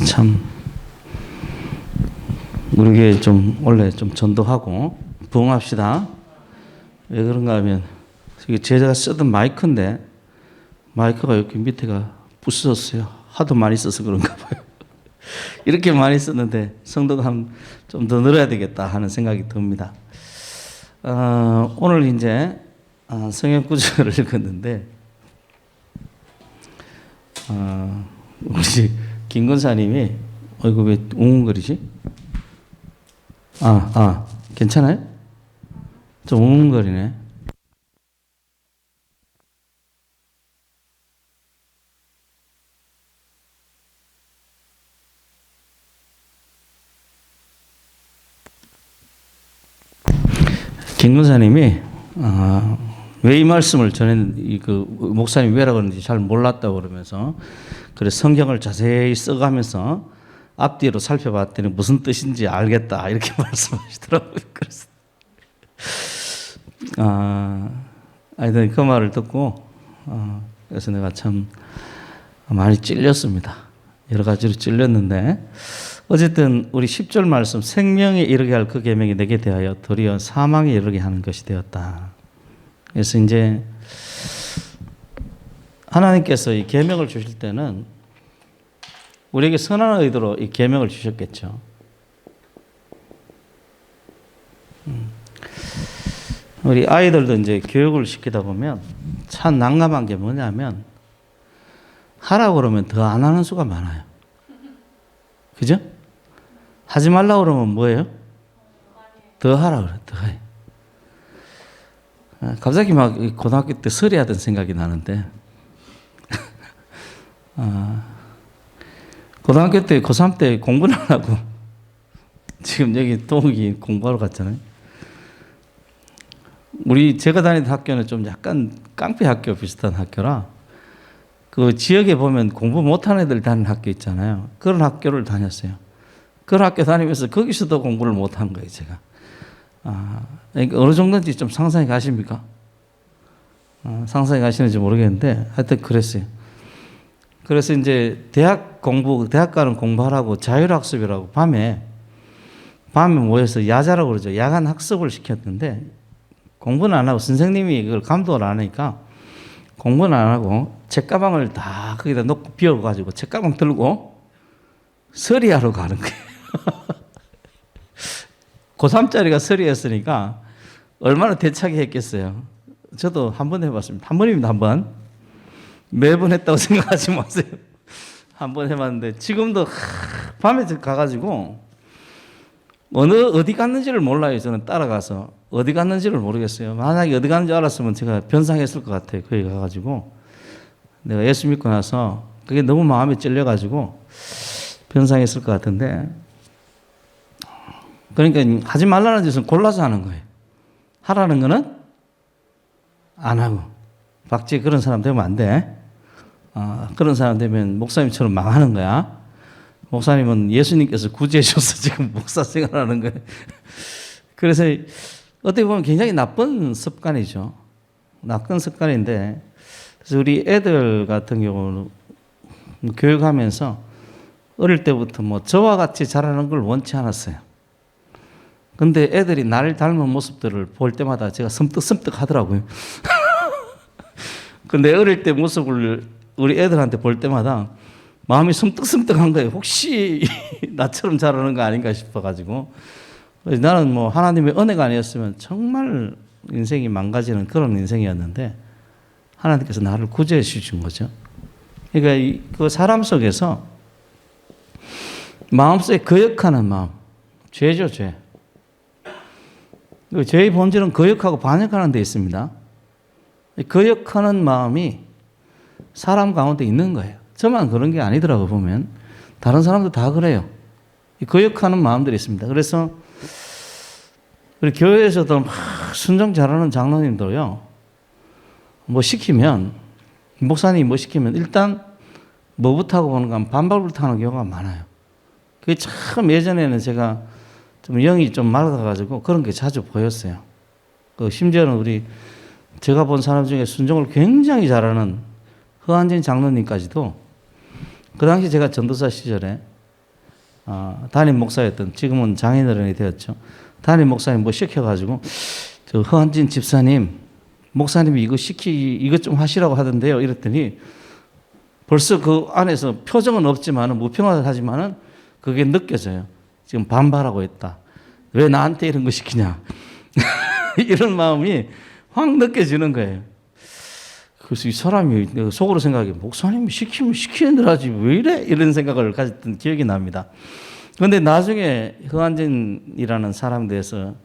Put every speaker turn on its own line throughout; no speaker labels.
참 우리 교회 좀 원래 좀 전도하고 부흥합시다. 왜 그런가 하면 제가 쓰던 마이크인데 마이크가 이렇게 밑에가 부서졌어요. 하도 많이 써서 그런가 봐요. 이렇게 많이 썼는데 성도가 좀 더 늘어야 되겠다 하는 생각이 듭니다. 오늘 이제 성경 구절을 읽었는데 우리 김 권사님이 이거 왜 웅웅거리지? 괜찮아요? 좀 웅웅거리네. 김 권사님이 왜 이 말씀을 목사님 왜라 그러는지 잘 몰랐다고 그러면서 그래 성경을 자세히 써가면서 앞뒤로 살펴봤더니 무슨 뜻인지 알겠다 이렇게 말씀하시더라고요. 그래서 하여튼 그 말을 듣고 그래서 내가 참 많이 찔렸습니다. 여러 가지로 찔렸는데 어쨌든 우리 10절 말씀 생명에 이르게 할 그 계명이 내게 대하여 도리어 사망에 이르게 하는 것이 되었다. 그래서 이제 하나님께서 이 계명을 주실 때는 우리에게 선한 의도로 이 계명을 주셨겠죠. 우리 아이들도 이제 교육을 시키다 보면 참 난감한 게 뭐냐면 하라고 그러면 더 안 하는 수가 많아요. 그죠? 하지 말라고 그러면 뭐예요? 더 하라고 그래, 더 해. 갑자기 막 고등학교 때 설의하던 생각이 나는데 고등학교 때 고3 때 공부를 안 하고 지금 여기 동욱이 공부하러 갔잖아요. 제가 다니던 학교는 좀 약간 깡패 학교 비슷한 학교라 그 지역에 보면 공부 못하는 애들 다니는 학교 있잖아요. 그런 학교를 다녔어요. 그런 학교 다니면서 거기서도 공부를 못한 거예요, 제가. 그러니까 어느 정도인지 좀 상상이 가십니까? 상상이 가시는지 모르겠는데 하여튼 그랬어요. 그래서 이제 대학 가는 공부하라고 자율학습이라고 밤에 모여서 야자라고 그러죠. 야간 학습을 시켰는데 공부는 안 하고 선생님이 그걸 감독을 안 하니까 공부는 안 하고 책가방을 다 거기다 놓고 비워가지고 책가방 들고 서리하러 가는 거예요. 고3짜리가 서리했으니까 얼마나 대차게 했겠어요. 저도 한 번 해봤습니다. 한 번입니다, 한 번. 매번 했다고 생각하지 마세요. 한 번 해봤는데 지금도 밤에 가가지고 어디 갔는지를 몰라요. 저는 따라가서 어디 갔는지를 모르겠어요. 만약에 어디 갔는지 알았으면 제가 변상했을 것 같아요. 거기 가가지고 내가 예수 믿고 나서 그게 너무 마음에 찔려가지고 변상했을 것 같은데 그러니까 하지 말라는 짓은 골라서 하는 거예요. 하라는 거는 안 하고 박지 그런 사람 되면 안 돼. 그런 사람 되면 목사님처럼 망하는 거야. 목사님은 예수님께서 구제해 주셔서 지금 목사 생활하는 거예요. 그래서 어떻게 보면 굉장히 나쁜 습관이죠. 나쁜 습관인데 그래서 우리 애들 같은 경우는 교육하면서 어릴 때부터 저와 같이 자라는 걸 원치 않았어요. 근데 애들이 나를 닮은 모습들을 볼 때마다 제가 섬뜩섬뜩 하더라고요. 근데 어릴 때 모습을 우리 애들한테 볼 때마다 마음이 섬뜩섬뜩한 거예요. 혹시 나처럼 자라는 거 아닌가 싶어가지고. 나는 하나님의 은혜가 아니었으면 정말 인생이 망가지는 그런 인생이었는데 하나님께서 나를 구제해 주신 거죠. 그러니까 그 사람 속에서 마음속에 거역하는 마음, 죄죠, 죄. 죄의 본질은 거역하고 반역하는 데 있습니다. 거역하는 마음이 사람 가운데 있는 거예요. 저만 그런 게 아니더라고 보면. 다른 사람도 다 그래요. 거역하는 마음들이 있습니다. 그래서 우리 교회에서도 막 순종 잘하는 장로님도요. 시키면 목사님이 시키면 일단 뭐부터 하고 보는 건 반발부터 하는 경우가 많아요. 그게 참 예전에는 제가 좀 영이 좀 맑아가지고 그런 게 자주 보였어요. 심지어는 제가 본 사람 중에 순종을 굉장히 잘하는 허한진 장로님까지도 그 당시 제가 전도사 시절에 담임 목사였던, 지금은 장인어른이 되었죠. 담임 목사님 뭐 시켜가지고 저 허한진 집사님, 목사님이 이거 좀 하시라고 하던데요. 이랬더니 벌써 그 안에서 표정은 없지만은 무평하지만은 그게 느껴져요. 지금 반발하고 있다. 왜 나한테 이런 거 시키냐? 이런 마음이 확 느껴지는 거예요. 그래서 이 사람이 내가 속으로 생각해, 목사님이 시키면 시키는 대로 하지 왜 이래? 이런 생각을 가졌던 기억이 납니다. 그런데 나중에 허한진이라는 사람에 대해서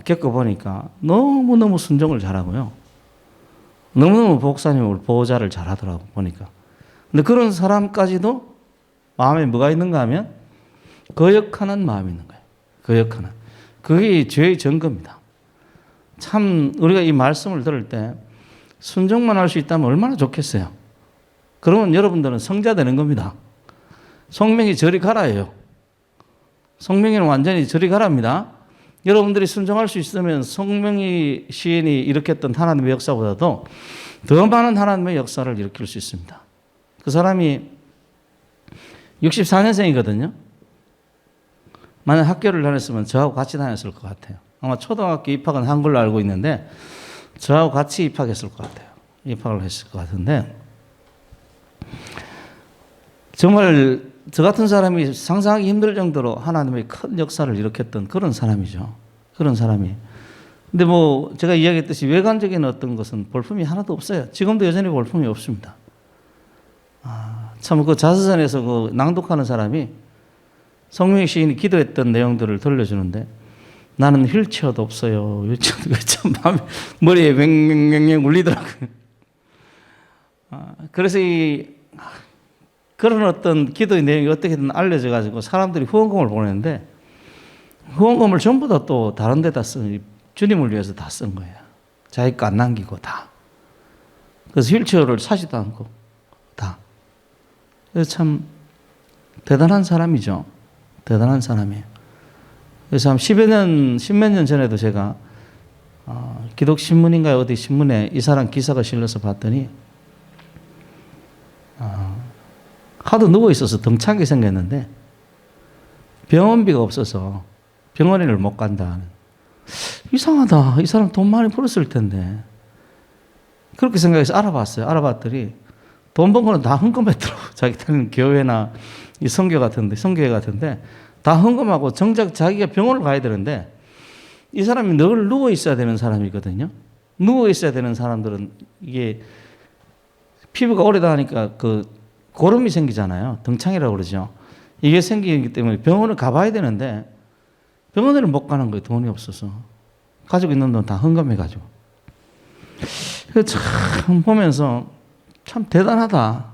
겪어보니까 너무너무 순종을 잘하고요. 너무너무 목사님을 보호자를 잘하더라고 보니까. 근데 그런 사람까지도 마음에 뭐가 있는가 하면 거역하는 마음이 있는 거예요. 거역하는. 그게 죄의 증거입니다. 참 우리가 이 말씀을 들을 때 순종만 할 수 있다면 얼마나 좋겠어요. 그러면 여러분들은 성자 되는 겁니다. 성명이 저리 가라예요. 성명이는 완전히 저리 가랍니다. 여러분들이 순종할 수 있으면 성명이 시인이 일으켰던 하나님의 역사보다도 더 많은 하나님의 역사를 일으킬 수 있습니다. 그 사람이 64년생이거든요. 만약 학교를 다녔으면 저하고 같이 다녔을 것 같아요. 아마 초등학교 입학은 한 걸로 알고 있는데 저하고 같이 입학했을 것 같아요. 입학을 했을 것 같은데 정말 저 같은 사람이 상상하기 힘들 정도로 하나님의 큰 역사를 일으켰던 그런 사람이죠. 그런 사람이. 근데 뭐 제가 이야기했듯이 외관적인 어떤 것은 볼품이 하나도 없어요. 지금도 여전히 볼품이 없습니다. 참 그 자서전에서 그 낭독하는 사람이 성명희 시인이 기도했던 내용들을 들려주는데 나는 휠체어도 없어요. 휠체어도 참 머리에 맹맹맹맹 울리더라고요. 그래서 그런 어떤 기도의 내용이 어떻게든 알려져 가지고 사람들이 후원금을 보내는데 후원금을 전부 다 또 다른 데다 주님을 위해서 다 쓴 거예요. 자기 거 안 남기고 다. 그래서 휠체어를 사지도 않고 다. 그래서 참 대단한 사람이죠. 대단한 사람이에요. 그래서 한 10몇 년 전에도 제가 기독신문인가요? 어디 신문에 이 사람 기사가 실려서 봤더니 하도 누워 있어서 덩차게 생겼는데 병원비가 없어서 병원에를 못 간다. 이상하다. 이 사람 돈 많이 벌었을 텐데. 그렇게 생각해서 알아봤어요. 알아봤더니 돈 번 거는 다 헌금했더라고. 자기 다니는 교회나 이 성교회 같은데 다 헌금하고 정작 자기가 병원을 가야 되는데 이 사람이 늘 누워 있어야 되는 사람이거든요. 누워 있어야 되는 사람들은 이게 피부가 오래다 하니까 그 고름이 생기잖아요. 등창이라고 그러죠. 이게 생기기 때문에 병원을 가봐야 되는데 병원을 못 가는 거예요. 돈이 없어서. 가지고 있는 돈 다 헌금해가지고. 참 보면서 참 대단하다.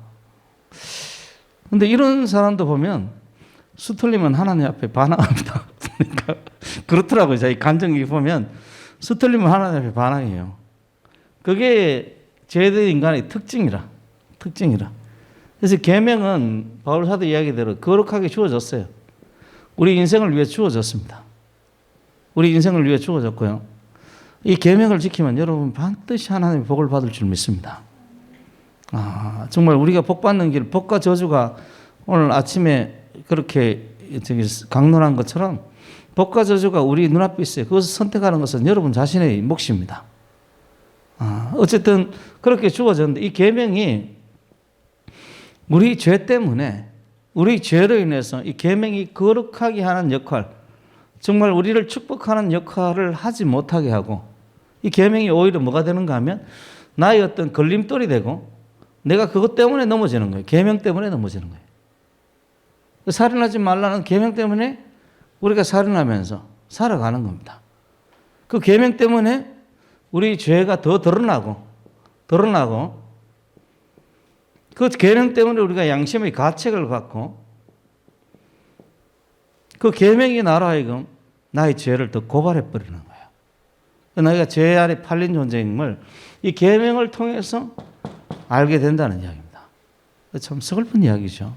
근데 이런 사람도 보면 수틀리면 하나님 앞에 반항합니다. 그러니까 그렇더라고요. 자기 간증이 보면 수틀리면 하나님 앞에 반항해요. 그게 죄된 인간의 특징이라. 그래서 계명은 바울 사도 이야기대로 거룩하게 주어졌어요. 우리 인생을 위해 주어졌습니다. 우리 인생을 위해 주어졌고요. 이 계명을 지키면 여러분 반드시 하나님의 복을 받을 줄 믿습니다. 정말 우리가 복 받는 길, 복과 저주가 오늘 아침에 그렇게 강론한 것처럼 복과 저주가 우리 눈앞에 있어요. 그것을 선택하는 것은 여러분 자신의 몫입니다. 어쨌든 그렇게 주어졌는데 이 계명이 우리 죄 때문에 우리 죄로 인해서 이 계명이 거룩하게 하는 역할, 정말 우리를 축복하는 역할을 하지 못하게 하고 이 계명이 오히려 뭐가 되는가 하면 나의 어떤 걸림돌이 되고 내가 그것 때문에 넘어지는 거예요. 계명 때문에 넘어지는 거예요. 살인하지 말라는 계명 때문에 우리가 살인하면서 살아가는 겁니다. 그 계명 때문에 우리 죄가 더 드러나고 그 계명 때문에 우리가 양심의 가책을 받고 그 계명이 나로 하여금 나의 죄를 더 고발해 버리는 거예요. 너희가 죄 아래 팔린 존재임을 이 계명을 통해서 알게 된다는 이야기입니다. 참 서글픈 이야기죠.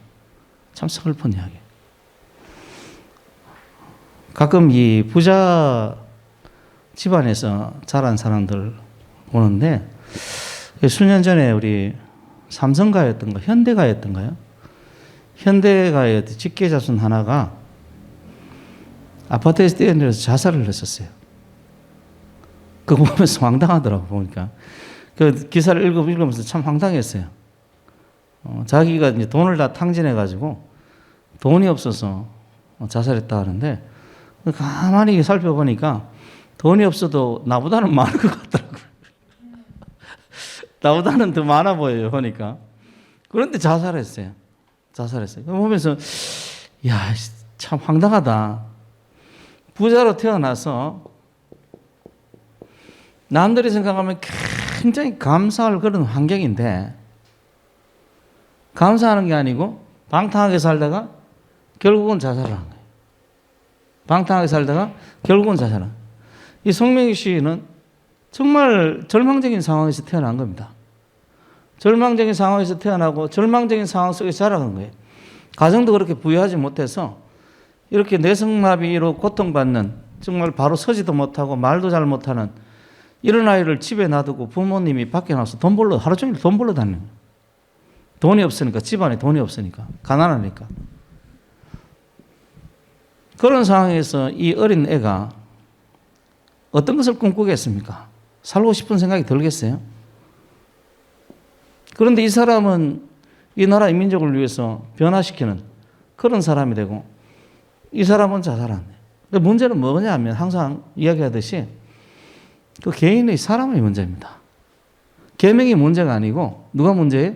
참 서글픈 이야기. 가끔 이 부자 집안에서 자란 사람들 보는데 수년 전에 우리 삼성가였던가 현대가였던가요? 현대가의 직계자손 하나가 아파트에서 뛰어내려서 자살을 했었어요. 그거 보면서 황당하더라고, 보니까. 그 기사를 읽으면서 참 황당했어요. 자기가 이제 돈을 다 탕진해가지고 돈이 없어서 자살했다 하는데, 가만히 살펴보니까 돈이 없어도 나보다는 많은 것 같더라고요. 나보다는 더 많아 보여요, 보니까. 그런데 자살했어요. 보면서, 야, 참 황당하다. 부자로 태어나서 남들이 생각하면 굉장히 감사할 그런 환경인데, 감사하는 게 아니고 방탕하게 살다가 결국은 자살을 한 거예요. 방탕하게 살다가 결국은 자살을 한 거예요. 이 송명희 씨는 정말 절망적인 상황에서 태어난 겁니다. 절망적인 상황에서 태어나고 절망적인 상황 속에 자라는 거예요. 가정도 그렇게 부유하지 못해서 이렇게 뇌성마비로 고통받는, 정말 바로 서지도 못하고 말도 잘 못하는 이런 아이를 집에 놔두고 부모님이 밖에 나와서 하루 종일 돈 벌러 다니는 거예요. 돈이 없으니까, 집안에 돈이 없으니까, 가난하니까. 그런 상황에서 이 어린 애가 어떤 것을 꿈꾸겠습니까? 살고 싶은 생각이 들겠어요? 그런데 이 사람은 이 나라의 민족을 위해서 변화시키는 그런 사람이 되고, 이 사람은 자살한 거예요. 문제는 뭐냐 하면, 항상 이야기하듯이 그 개인의 사람의 문제입니다. 계명이 문제가 아니고 누가 문제예요?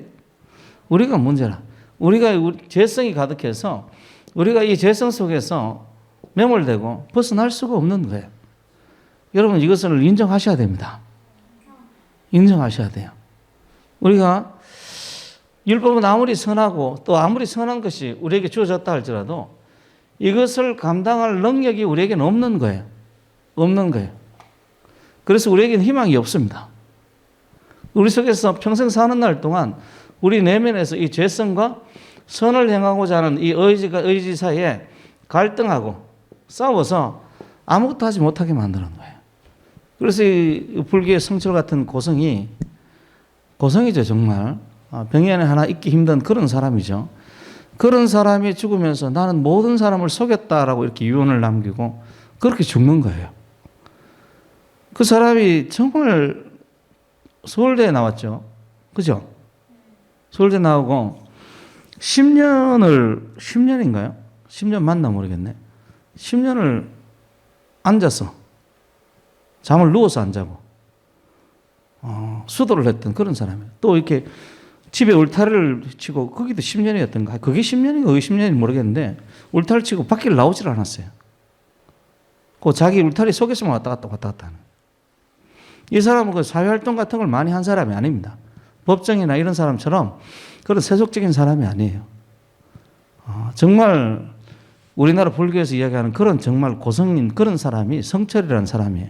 우리가 문제라. 우리가 죄성이 가득해서 우리가 이 죄성 속에서 매몰되고 벗어날 수가 없는 거예요. 여러분, 이것을 인정하셔야 됩니다. 인정하셔야 돼요. 우리가 율법은 아무리 선하고 또 아무리 선한 것이 우리에게 주어졌다 할지라도 이것을 감당할 능력이 우리에게는 없는 거예요. 없는 거예요. 그래서 우리에게는 희망이 없습니다. 우리 속에서 평생 사는 날 동안 우리 내면에서 이 죄성과 선을 행하고자 하는 이 의지가 의지 사이에 갈등하고 싸워서 아무것도 하지 못하게 만드는 거예요. 그래서 이 불교의 성철 같은 고성이죠, 정말. 병연에 하나 있기 힘든 그런 사람이죠. 그런 사람이 죽으면서 나는 모든 사람을 속였다라고 이렇게 유언을 남기고 그렇게 죽는 거예요. 그 사람이 정말 서울대에 나왔죠. 그죠? 서울대 나오고 10년인가요? 10년 맞나 모르겠네. 10년을 앉아서 잠을 누워서 안 자고 수도를 했던 그런 사람이에요. 또 이렇게 집에 울타리를 치고, 거기도 10년이었던가, 그게 10년인가 그게 10년인지 모르겠는데 울타리를 치고 밖을 나오질 않았어요. 그 자기 울타리 속에서만 왔다 갔다 하는. 이 사람은 그 사회활동 같은 걸 많이 한 사람이 아닙니다. 법정이나 이런 사람처럼 그런 세속적인 사람이 아니에요. 정말 우리나라 불교에서 이야기하는 그런 정말 고성인 그런 사람이 성철이라는 사람이에요.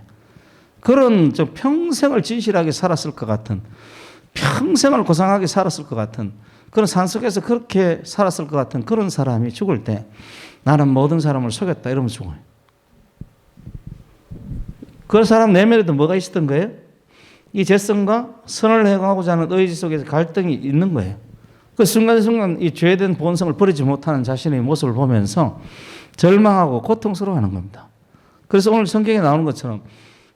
그런 좀 평생을 진실하게 살았을 것 같은, 평생을 고상하게 살았을 것 같은, 그런 산속에서 그렇게 살았을 것 같은 그런 사람이 죽을 때 나는 모든 사람을 속였다 이러면 죽어요. 그 사람 내면에도 뭐가 있었던 거예요? 이 죄성과 선을 행하고자 하는 의지 속에서 갈등이 있는 거예요. 그 순간순간 이 죄된 본성을 버리지 못하는 자신의 모습을 보면서 절망하고 고통스러워하는 겁니다. 그래서 오늘 성경에 나오는 것처럼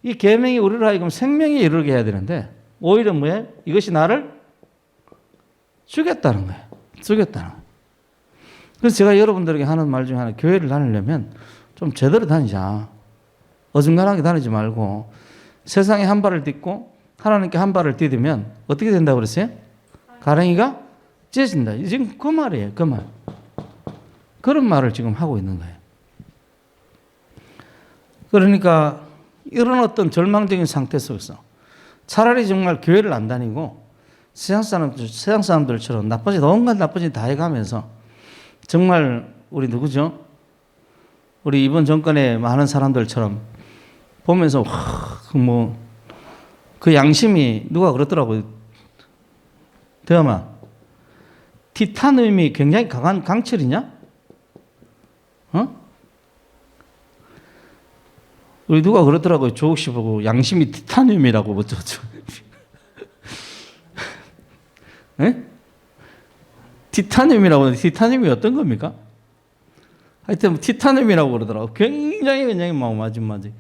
이 계명이 우리를 하여금 생명에 이르게 해야 되는데 오히려 뭐예요? 이것이 나를 죽였다는 거예요. 죽였다는 거예요. 그래서 제가 여러분들에게 하는 말 중에 하나, 교회를 다니려면 좀 제대로 다니자. 어중간하게 다니지 말고 세상에 한 발을 딛고 하나님께 한 발을 디디면 어떻게 된다고 그랬어요? 가랭이가 찢어진다. 지금 그 말이에요. 그 말. 그런 말을 지금 하고 있는 거예요. 그러니까 이런 어떤 절망적인 상태 속에서 차라리 정말 교회를 안 다니고 세상 사람들처럼 나쁜 짓, 온갖 나쁜 짓 다 해가면서 정말 우리 누구죠? 우리 이번 정권의 많은 사람들처럼 보면서 그 양심이 누가 그러더라고요. 대엄아, 티타늄이 굉장히 강한 강철이냐? 우리 누가 그러더라고요. 조국 씨 보고 양심이 티타늄이라고 어쩌죠. 티타늄이라고. 티타늄이 어떤 겁니까? 하여튼 뭐 티타늄이라고 그러더라고. 굉장히 막 마지막에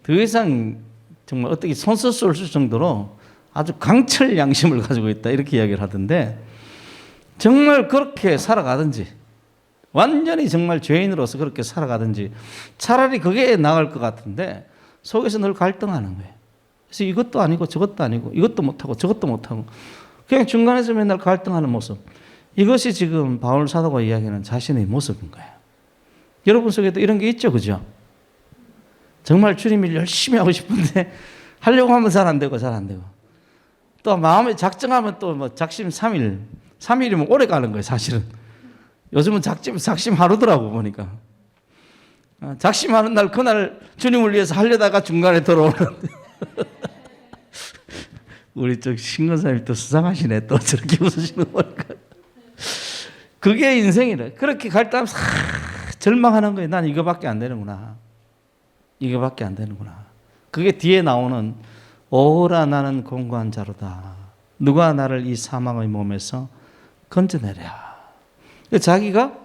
더 이상 정말 어떻게 손쓸 수 없을 정도로 아주 강철 양심을 가지고 있다 이렇게 이야기를 하던데, 정말 그렇게 살아가든지 완전히 정말 죄인으로서 그렇게 살아가든지 차라리 그게 나을 것 같은데 속에서 늘 갈등하는 거예요. 그래서 이것도 아니고 저것도 아니고 이것도 못하고 저것도 못하고 그냥 중간에서 맨날 갈등하는 모습, 이것이 지금 바울 사도가 이야기하는 자신의 모습인 거예요. 여러분 속에도 이런 게 있죠, 그죠? 정말 주님 일 열심히 하고 싶은데 하려고 하면 잘 안 되고 또 마음에 작정하면 또 뭐 작심 3일이면 오래 가는 거예요, 사실은. 요즘은 작심 하루더라고 보니까. 작심하는 날 그날 주님을 위해서 하려다가 중간에 들어오는 우리 저 신건사님 또 수상하시네, 또 저렇게 웃으시는 거 보니까. 그게 인생이래. 그렇게 갈 때 절망하는 거예요. 난 이거밖에 안 되는구나. 그게 뒤에 나오는 오라 나는 공고한 자로다. 누가 나를 이 사망의 몸에서 건져내랴. 자기가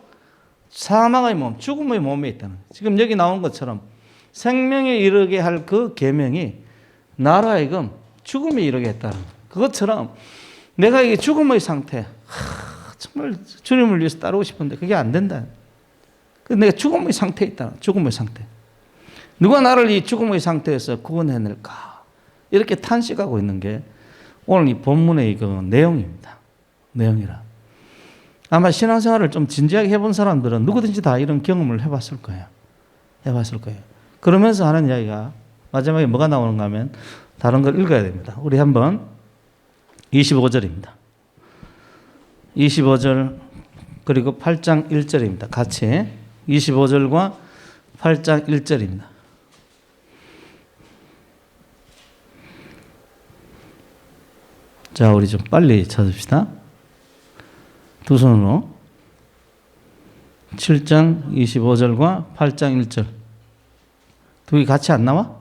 사망의 몸, 죽음의 몸에 있다는 거예요. 지금 여기 나온 것처럼 생명에 이르게 할 그 계명이 나로 하여금 죽음에 이르게 했다는 거예요. 그것처럼 내가 이게 죽음의 상태, 정말 주님을 위해서 따르고 싶은데 그게 안 된다. 내가 죽음의 상태에 있다. 죽음의 상태. 누가 나를 이 죽음의 상태에서 구원해낼까? 이렇게 탄식하고 있는 게 오늘 이 본문의 그 내용입니다. 내용이라. 아마 신앙생활을 좀 진지하게 해본 사람들은 누구든지 다 이런 경험을 해봤을 거예요. 그러면서 하는 이야기가 마지막에 뭐가 나오는가 하면 다른 걸 읽어야 됩니다. 우리 한번 25절입니다. 25절 그리고 8장 1절입니다. 같이 25절과 8장 1절입니다. 자, 우리 좀 빨리 찾읍시다. 두 손으로 7장 25절과 8장 1절 두 개 같이 안 나와?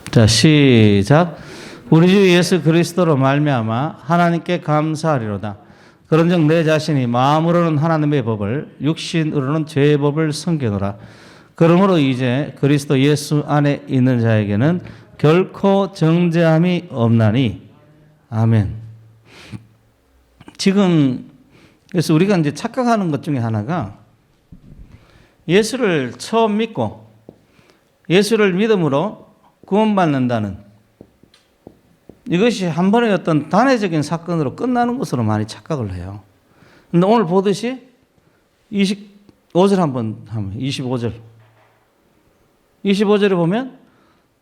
자, 시작. 우리 주 예수 그리스도로 말미암아 하나님께 감사하리로다. 그런즉 내 자신이 마음으로는 하나님의 법을, 육신으로는 죄의 법을 섬기노라. 그러므로 이제 그리스도 예수 안에 있는 자에게는 결코 정죄함이 없나니. 아멘. 지금 그래서 우리가 이제 착각하는 것 중에 하나가, 예수를 처음 믿고 예수를 믿음으로 구원받는다는 이것이 한 번의 어떤 단회적인 사건으로 끝나는 것으로 많이 착각을 해요. 그런데 오늘 보듯이 25절 한번 하면 25절에 보면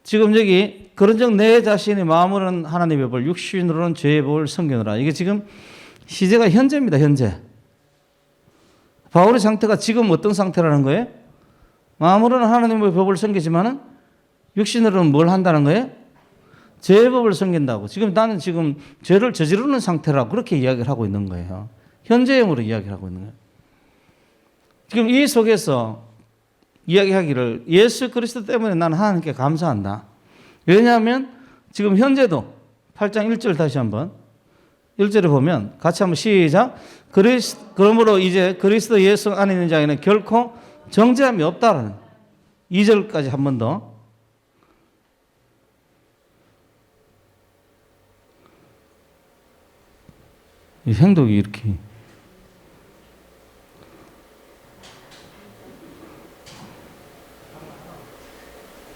지금 여기 그런즉 내 자신의 마음으로는 하나님의 법을, 육신으로는 죄의 법을 섬기노라. 이게 지금 시제가 현재입니다. 현재. 바울의 상태가 지금 어떤 상태라는 거예요? 마음으로는 하나님의 법을 섬기지만은 육신으로는 뭘 한다는 거예요? 죄의 법을 섬긴다고. 지금 나는 지금 죄를 저지르는 상태라고 그렇게 이야기를 하고 있는 거예요. 현재형으로 이야기를 하고 있는 거예요. 지금 이 속에서 이야기하기를 예수 그리스도 때문에 나는 하나님께 감사한다. 왜냐하면 지금 현재도 8장 1절 다시 한번 1절에 보면 같이 한번 시작. 그러므로 이제 그리스도 예수 안에 있는 자에게는 결코 정죄함이 없다라는 2절까지 한 번 더. 이 행독이 이렇게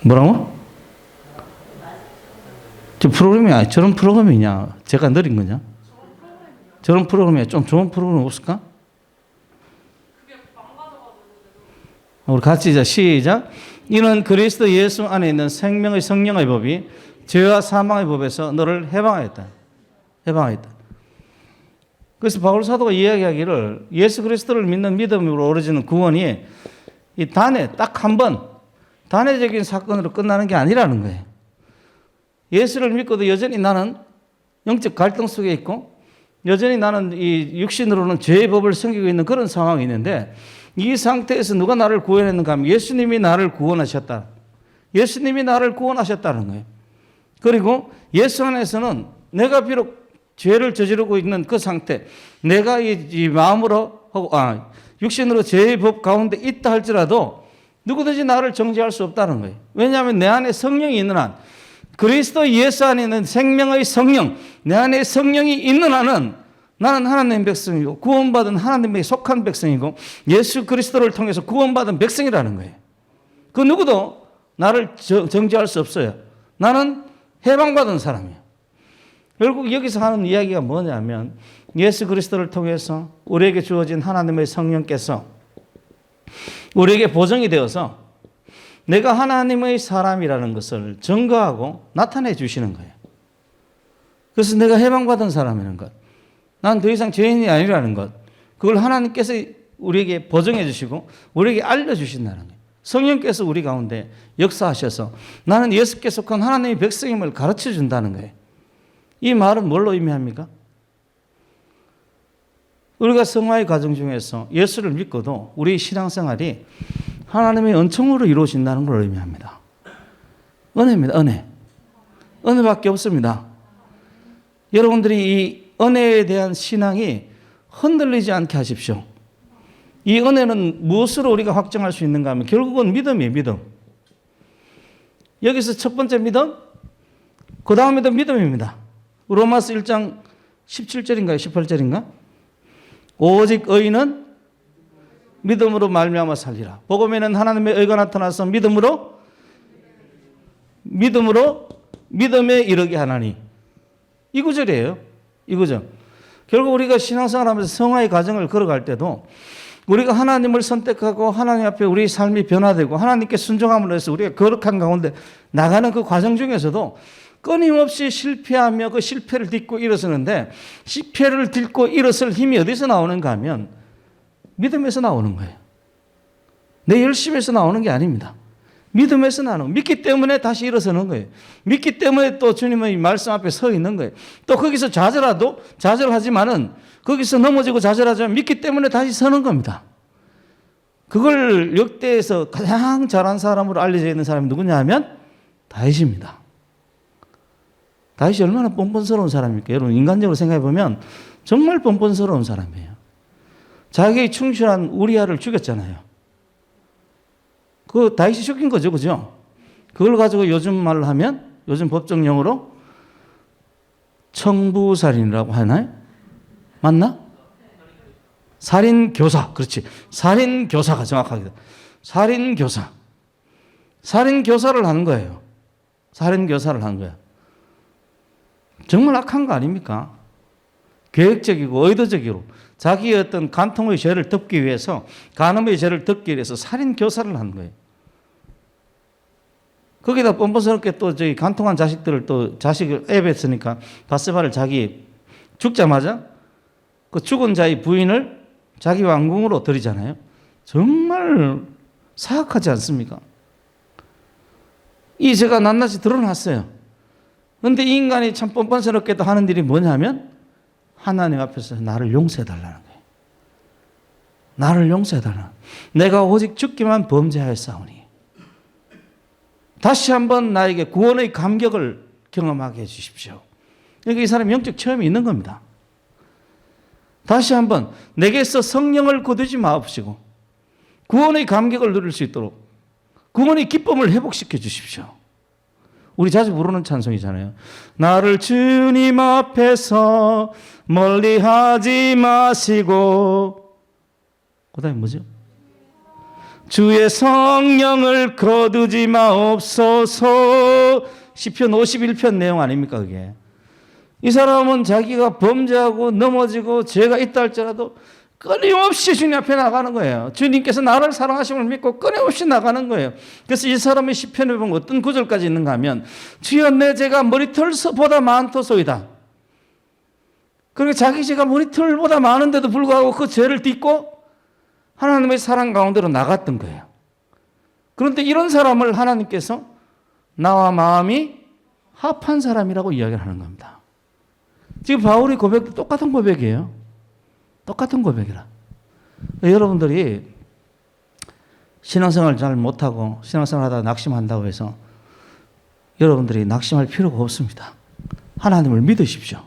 뭐라고? 저 프로그램이 저런 프로그램이냐? 제가 느린 거냐? 저런 프로그램이 좀 좋은 프로그램 없을까? 우리 같이 이제 시작. 이는 그리스도 예수 안에 있는 생명의 성령의 법이 죄와 사망의 법에서 너를 해방하였다. 그래서 바울 사도가 이야기하기를 예수 그리스도를 믿는 믿음으로 이루어지는 구원이 이 딱 한 번 단회적인 사건으로 끝나는 게 아니라는 거예요. 예수를 믿고도 여전히 나는 영적 갈등 속에 있고 여전히 나는 이 육신으로는 죄의 법을 섬기고 있는 그런 상황이 있는데, 이 상태에서 누가 나를 구원했는가 하면 예수님이 나를 구원하셨다. 예수님이 나를 구원하셨다는 거예요. 그리고 예수 안에서는 내가 비록 죄를 저지르고 있는 그 상태, 내가 이 마음으로 하고 육신으로 죄의 법 가운데 있다 할지라도 누구든지 나를 정죄할 수 없다는 거예요. 왜냐하면 내 안에 성령이 있는 한, 그리스도 예수 안에 있는 생명의 성령, 내 안에 성령이 있는 한은 나는 하나님의 백성이고 구원받은 하나님에게 속한 백성이고 예수 그리스도를 통해서 구원받은 백성이라는 거예요. 그 누구도 나를 정죄할 수 없어요. 나는 해방받은 사람이에요. 결국 여기서 하는 이야기가 뭐냐면 예수 그리스도를 통해서 우리에게 주어진 하나님의 성령께서 우리에게 보정이 되어서 내가 하나님의 사람이라는 것을 증거하고 나타내 주시는 거예요. 그래서 내가 해방받은 사람이라는 것, 난 더 이상 죄인이 아니라는 것, 그걸 하나님께서 우리에게 보정해 주시고 우리에게 알려주신다는 거예요. 성령께서 우리 가운데 역사하셔서 나는 예수께 속한 하나님의 백성임을 가르쳐 준다는 거예요. 이 말은 뭘로 의미합니까? 우리가 성화의 과정 중에서 예수를 믿고도 우리 신앙생활이 하나님의 은총으로 이루어진다는 걸 의미합니다. 은혜입니다. 은혜. 은혜밖에 없습니다. 여러분들이 이 은혜에 대한 신앙이 흔들리지 않게 하십시오. 이 은혜는 무엇으로 우리가 확정할 수 있는가 하면 결국은 믿음이에요. 믿음. 여기서 첫 번째 믿음, 그 다음에도 믿음입니다. 로마서 1장 17절인가요? 18절인가? 오직 의인은 믿음으로 말미암아 살리라. 복음에는 하나님의 의가 나타나서 믿음에 이르게 하나니. 이 구절이에요. 이 구절. 결국 우리가 신앙생활하면서 성화의 과정을 걸어갈 때도 우리가 하나님을 선택하고 하나님 앞에 우리 삶이 변화되고 하나님께 순종함으로 해서 우리가 거룩한 가운데 나가는 그 과정 중에서도 끊임없이 실패하며 그 실패를 딛고 일어서는데 실패를 딛고 일어설 힘이 어디서 나오는가 하면 믿음에서 나오는 거예요. 내 열심에서 나오는 게 아닙니다. 믿음에서 나오는, 믿기 때문에 다시 일어서는 거예요. 믿기 때문에 또 주님의 말씀 앞에 서 있는 거예요. 또 거기서 좌절하지만은 거기서 넘어지고 좌절하지만 믿기 때문에 다시 서는 겁니다. 그걸 역대에서 가장 잘한 사람으로 알려져 있는 사람이 누구냐 하면 다윗입니다. 다윗이 얼마나 뻔뻔스러운 사람입니까? 여러분 인간적으로 생각해 보면 정말 뻔뻔스러운 사람이에요. 자기의 충실한 우리아를 죽였잖아요. 그 다윗이 죽인 거죠, 그죠? 그걸 가지고 요즘 말로 하면 요즘 법정 용어로 청부살인이라고 하나요? 맞나? 살인교사, 그렇지. 살인교사가 정확하게. 살인교사를 하는 거예요. 살인교사를 하는 거예요. 정말 악한 거 아닙니까? 계획적이고 의도적으로 자기의 어떤 간통의 죄를 덮기 위해서, 간음의 죄를 덮기 위해서 살인교사를 하는 거예요. 거기다 뻔뻔스럽게 또 저기 간통한 자식들을 또 자식을 애뱉으니까 바세바를 자기 죽자마자 그 죽은 자의 부인을 자기 왕궁으로 들이잖아요. 정말 사악하지 않습니까? 이 죄가 낱낱이 드러났어요. 그런데 이 인간이 참 뻔뻔스럽게도 하는 일이 뭐냐면 하나님 앞에서 나를 용서해달라는 거예요. 나를 용서해달라는 거예요. 내가 오직 죽기만 범죄하였사오니 다시 한번 나에게 구원의 감격을 경험하게 해주십시오. 그러니까 이 사람이 영적 체험이 있는 겁니다. 다시 한번 내게서 성령을 거두지 마옵시고 구원의 감격을 누릴 수 있도록 구원의 기쁨을 회복시켜 주십시오. 우리 자주 부르는 찬송이잖아요. 나를 주님 앞에서 멀리하지 마시고, 그 다음에 뭐죠? 주의 성령을 거두지 마옵소서. 시편 51편 내용 아닙니까 그게? 이 사람은 자기가 범죄하고 넘어지고 죄가 있다 할지라도 끊임없이 주님 앞에 나가는 거예요. 주님께서 나를 사랑하심을 믿고 끊임없이 나가는 거예요. 그래서 이 사람의 시편에 보면 어떤 구절까지 있는가 하면 주여 내 죄가 머리털보다 많도소이다. 그리고 자기 죄가 머리털보다 많은데도 불구하고 그 죄를 딛고 하나님의 사랑 가운데로 나갔던 거예요. 그런데 이런 사람을 하나님께서 나와 마음이 합한 사람이라고 이야기를 하는 겁니다. 지금 바울의 고백도 똑같은 고백이에요. 똑같은 고백이라. 여러분들이 신앙생활 잘 못하고 신앙생활 하다가 낙심한다고 해서 여러분들이 낙심할 필요가 없습니다. 하나님을 믿으십시오.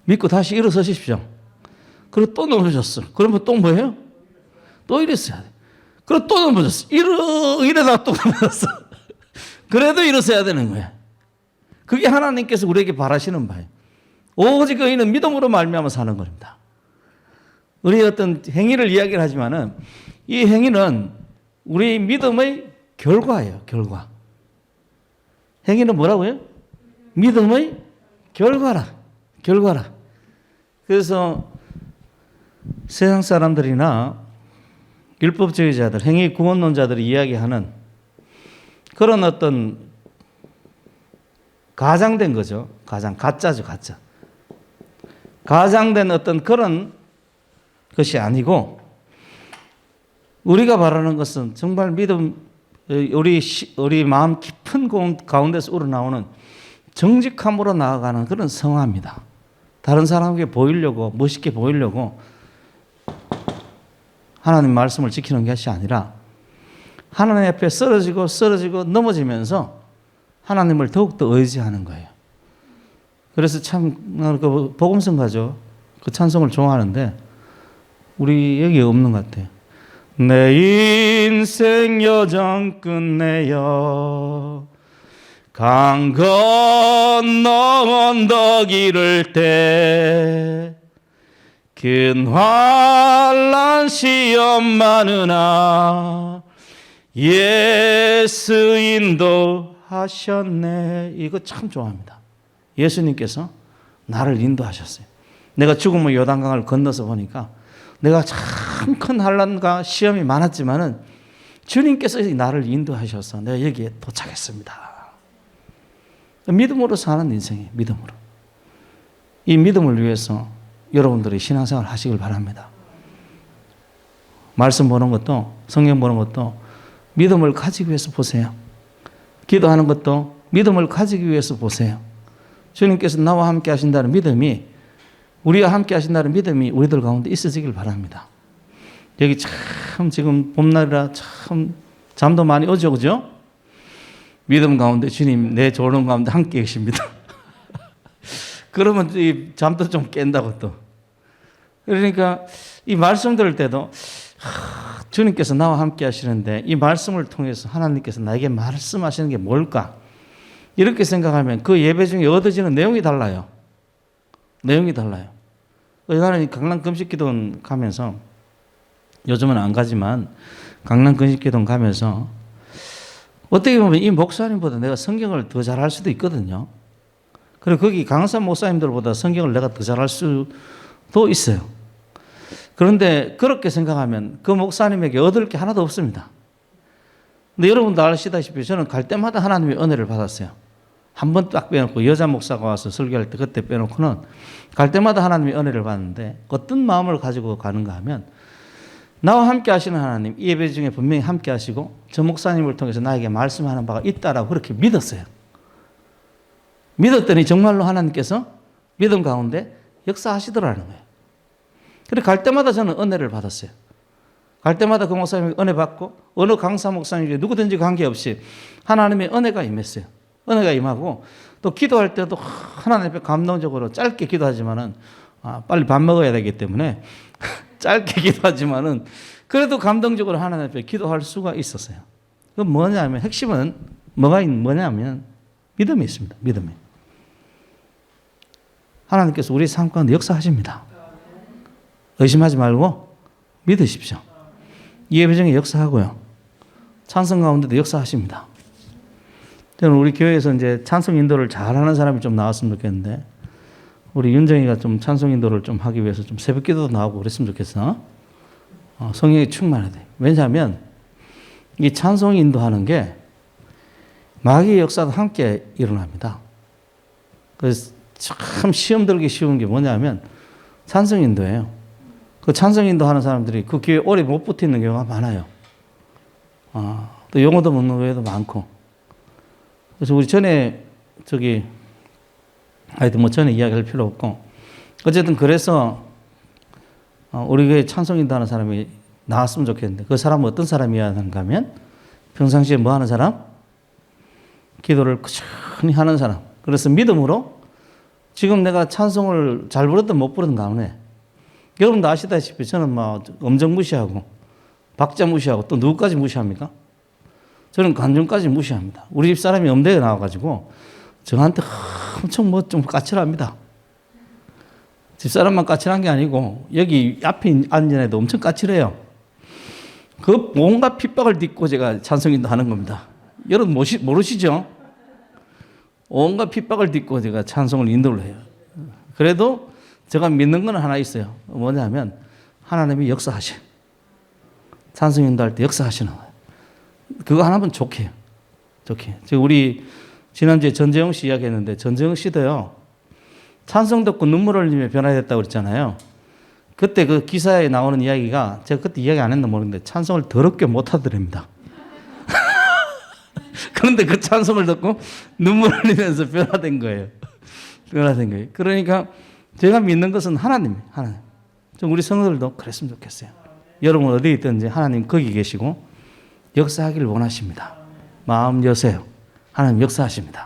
믿고 다시 일어서십시오. 그리고 또 넘어졌어. 그러면 또 뭐예요? 또 일어서야 돼. 그리고 또 넘어졌어. 이러다가 또 넘어졌어. 그래도 일어서야 되는 거야. 그게 하나님께서 우리에게 바라시는 바예요. 오직 의인은 믿음으로 말미암아 사는 겁니다. 우리 어떤 행위를 이야기를 하지만은 이 행위는 우리 믿음의 결과예요. 결과. 행위는 뭐라고요? 믿음의 결과라. 결과라. 그래서 세상 사람들이나 율법주의자들, 행위 구원론자들이 이야기하는 그런 어떤 가장된 거죠. 가짜죠, 가짜. 가장된 어떤 그런 것이 아니고 우리가 바라는 것은 정말 믿음, 우리 마음 깊은 가운데서 우러나오는 정직함으로 나아가는 그런 성화입니다. 다른 사람에게 보이려고, 멋있게 보이려고 하나님 말씀을 지키는 것이 아니라 하나님 앞에 쓰러지고 넘어지면서 하나님을 더욱더 의지하는 거예요. 그래서 참 그 복음성가죠. 그 찬송을 좋아하는데 우리 여기 없는 것 같아요. 내 인생 여정 끝내어 강 건너 언덕 이를 때 큰 환난 시험 많으나 예수 인도하셨네. 이거 참 좋아합니다. 예수님께서 나를 인도하셨어요. 내가 죽음의 요단강을 건너서 보니까 내가 참 큰 환난과 시험이 많았지만은 주님께서 나를 인도하셔서 내가 여기에 도착했습니다. 믿음으로 사는 인생이에요. 믿음으로. 이 믿음을 위해서 여러분들이 신앙생활 하시길 바랍니다. 말씀 보는 것도, 성경 보는 것도 믿음을 가지기 위해서 보세요. 기도하는 것도 믿음을 가지기 위해서 보세요. 주님께서 나와 함께 하신다는 믿음이, 우리와 함께 하신다는 믿음이 우리들 가운데 있어지길 바랍니다. 여기 참 지금 봄날이라 참 잠도 많이 오죠, 그죠? 믿음 가운데 주님 내 조롱 가운데 함께 계십니다. 그러면 이 잠도 좀 깬다고 또. 그러니까 이 말씀 들을 때도 주님께서 나와 함께 하시는데 이 말씀을 통해서 하나님께서 나에게 말씀하시는 게 뭘까? 이렇게 생각하면 그 예배 중에 얻어지는 내용이 달라요. 내용이 달라요. 나는 강남 금식기도 가면서 요즘은 안 가지만 강남 금식기도 가면서 어떻게 보면 이 목사님보다 내가 성경을 더 잘할 수도 있거든요. 그리고 거기 강사 목사님들보다 성경을 내가 더 잘할 수도 있어요. 그런데 그렇게 생각하면 그 목사님에게 얻을 게 하나도 없습니다. 근데 여러분도 아시다시피 저는 갈 때마다 하나님의 은혜를 받았어요. 한 번 딱 빼놓고 여자 목사가 와서 설교할 때 그때 빼놓고는 갈 때마다 하나님의 은혜를 받는데 어떤 마음을 가지고 가는가 하면 나와 함께 하시는 하나님, 이 예배 중에 분명히 함께 하시고 저 목사님을 통해서 나에게 말씀하는 바가 있다라고 그렇게 믿었어요. 믿었더니 정말로 하나님께서 믿음 가운데 역사하시더라는 거예요. 그래 갈 때마다 저는 은혜를 받았어요. 갈 때마다 그 목사님에게 은혜 받고 어느 강사 목사님에게 누구든지 관계없이 하나님의 은혜가 임했어요. 은혜가 임하고 또 기도할 때도 하나님 앞에 감동적으로 짧게 기도하지만은 빨리 밥 먹어야 되기 때문에 짧게 기도하지만은 그래도 감동적으로 하나님 앞에 기도할 수가 있었어요. 그 뭐냐면 핵심은 뭐냐면 믿음이 있습니다. 믿음이. 하나님께서 우리 삶 가운데 역사하십니다. 의심하지 말고 믿으십시오. 이 예배 중에 역사하고요. 찬송 가운데도 역사하십니다. 저는 우리 교회에서 이제 찬송 인도를 잘하는 사람이 좀 나왔으면 좋겠는데 우리 윤정이가 좀 찬송 인도를 좀 하기 위해서 좀 새벽 기도도 나오고 그랬으면 좋겠어. 성령이 충만해야 돼. 왜냐하면 이 찬송 인도하는 게 마귀의 역사도 함께 일어납니다. 그래서 참 시험 들기 쉬운 게 뭐냐면 찬송 인도예요. 그 찬송 인도하는 사람들이 그 교회 오래 못 붙어 있는 경우가 많아요. 또 용어도 먹는 교회도 많고. 그래서 우리 전에 하여튼 뭐 전에 이야기할 필요 없고 어쨌든 그래서 우리 교회 찬송 인도하는 사람이 나왔으면 좋겠는데 그 사람은 어떤 사람이어야 하는가 하면 평상시에 뭐 하는 사람? 기도를 꾸준히 하는 사람. 그래서 믿음으로 지금 내가 찬송을 잘 부르든 못 부르든 간에 여러분도 아시다시피 저는 막 음정 무시하고 박자 무시하고 또 누구까지 무시합니까? 저는 간증까지 무시합니다. 우리 집 사람이 음대에 나와가지고 저한테 엄청 뭐 좀 까칠합니다. 집사람만 까칠한 게 아니고 여기 앞에 앉은 애도 엄청 까칠해요. 그 온갖 핍박을 딛고 제가 찬송인도 하는 겁니다. 여러분 모르시죠? 온갖 핍박을 딛고 제가 찬송을 인도를 해요. 그래도 제가 믿는 건 하나 있어요. 뭐냐면 하나님이 역사하셔. 찬송 인도할 때 역사하시는 거예요. 그거 하나면 좋게. 지금 우리 지난주에 전재영 씨 이야기했는데 전재영 씨도요. 찬송 듣고 눈물 흘리며 변화됐다고 그랬잖아요. 그때 그 기사에 나오는 이야기가 제가 그때 이야기 안 했나 모르는데 찬송을 더럽게 못하더랍니다. 그런데 그 찬송을 듣고 눈물 흘리면서 변화된 거예요. 그러니까 제가 믿는 것은 하나님. 좀 우리 성도들도 그랬으면 좋겠어요. 여러분 어디 있든지 하나님 거기 계시고 역사하기를 원하십니다. 마음 여세요. 하나님 역사하십니다.